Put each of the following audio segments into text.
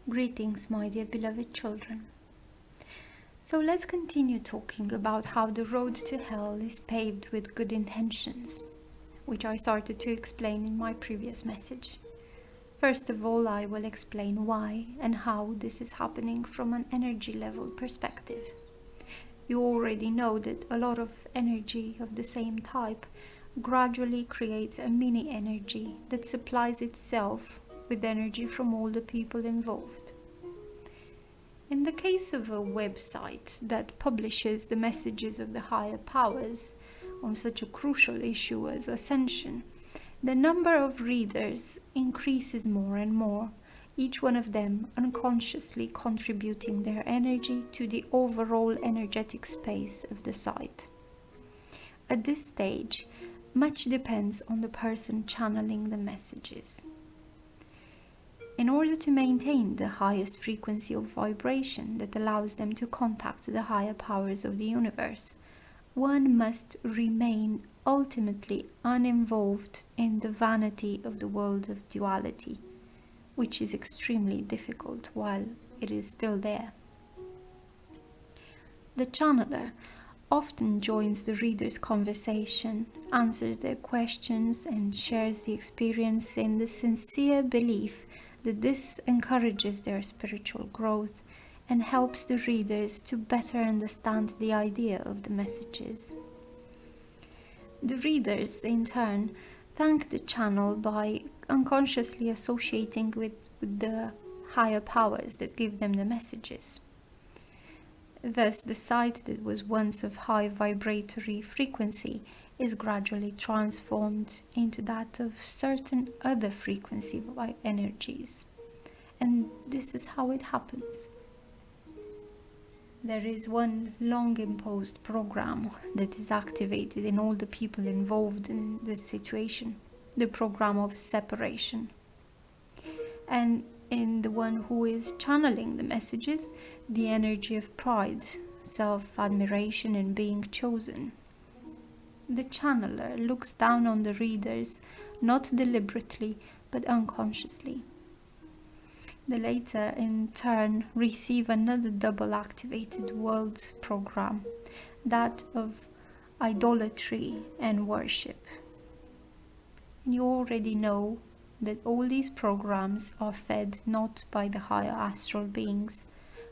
Greetings, my dear beloved children. So let's continue talking about how the road to hell is paved with good intentions, which I started to explain in my previous message. First of all, I will explain why and how this is happening from an energy level perspective. You already know that a lot of energy of the same type gradually creates a mini energy that supplies itself with energy from all the people involved. In the case of a website that publishes the messages of the higher powers on such a crucial issue as ascension, the number of readers increases more and more, each one of them unconsciously contributing their energy to the overall energetic space of the site. At this stage, much depends on the person channeling the messages. In order to maintain the highest frequency of vibration that allows them to contact the higher powers of the universe, one must remain ultimately uninvolved in the vanity of the world of duality, which is extremely difficult while it is still there. The channeler often joins the reader's conversation, answers their questions, and shares the experience in the sincere belief that this encourages their spiritual growth and helps the readers to better understand the idea of the messages. The readers, in turn, thank the channel by unconsciously associating with the higher powers that give them the messages. Thus, the site that was once of high vibratory frequency is gradually transformed into that of certain other frequency energies. And this is how it happens. There is one long imposed program that is activated in all the people involved in this situation, the program of separation. And in the one who is channeling the messages, the energy of pride, self-admiration and being chosen. The channeler looks down on the readers, not deliberately, but unconsciously. The latter, in turn, receive another double-activated world program, that of idolatry and worship. And you already know that all these programs are fed not by the higher astral beings,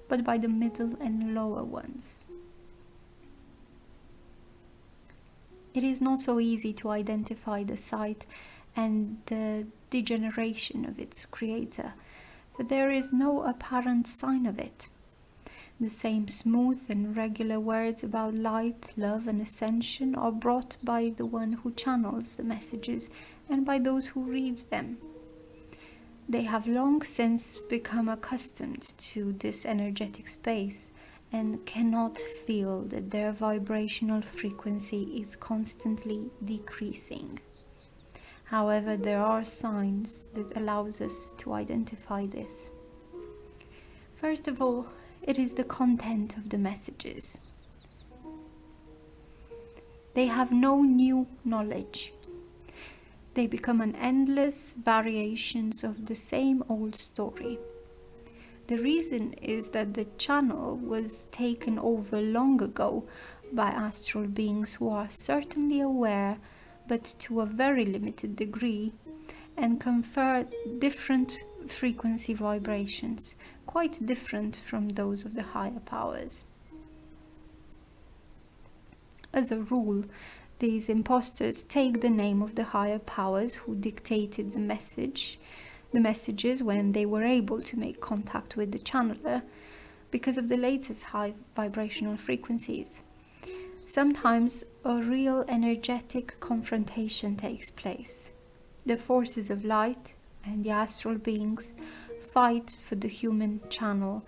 but by the middle and lower ones. It is not so easy to identify the site and the degeneration of its creator, for there is no apparent sign of it. The same smooth and regular words about light, love and ascension are brought by the one who channels the messages and by those who read them. They have long since become accustomed to this energetic space and cannot feel that their vibrational frequency is constantly decreasing. However, there are signs that allows us to identify this. First of all, it is the content of the messages. They have no new knowledge. They become an endless variations of the same old story. The reason is that the channel was taken over long ago by astral beings who are certainly aware, but to a very limited degree, and confer different frequency vibrations, quite different from those of the higher powers. As a rule, these imposters take the name of the higher powers who dictated the messages when they were able to make contact with the channeler because of the latest high vibrational frequencies. Sometimes a real energetic confrontation takes place. The forces of light and the astral beings fight for the human channel,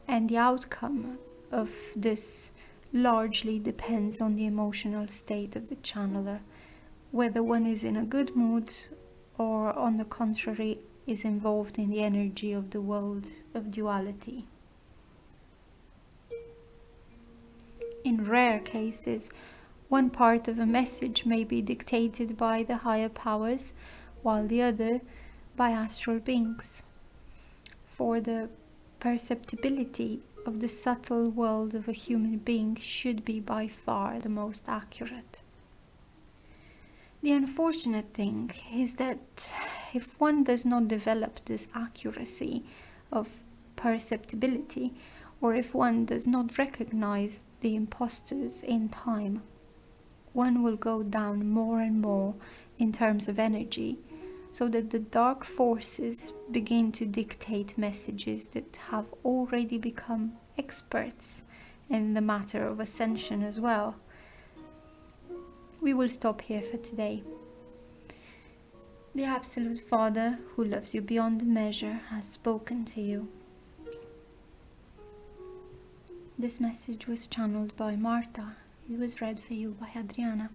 and the outcome of this largely depends on the emotional state of the channeler, whether one is in a good mood or, on the contrary, is involved in the energy of the world of duality. In rare cases, one part of a message may be dictated by the higher powers, while the other by astral beings. For the perceptibility of the subtle world of a human being should be by far the most accurate. The unfortunate thing is that if one does not develop this accuracy of perceptibility, or if one does not recognize the imposters in time, one will go down more and more in terms of energy, so that the dark forces begin to dictate messages that have already become experts in the matter of ascension as well. We will stop here for today. The Absolute Father, who loves you beyond measure, has spoken to you. This message was channeled by Marta. It was read for you by Adriana.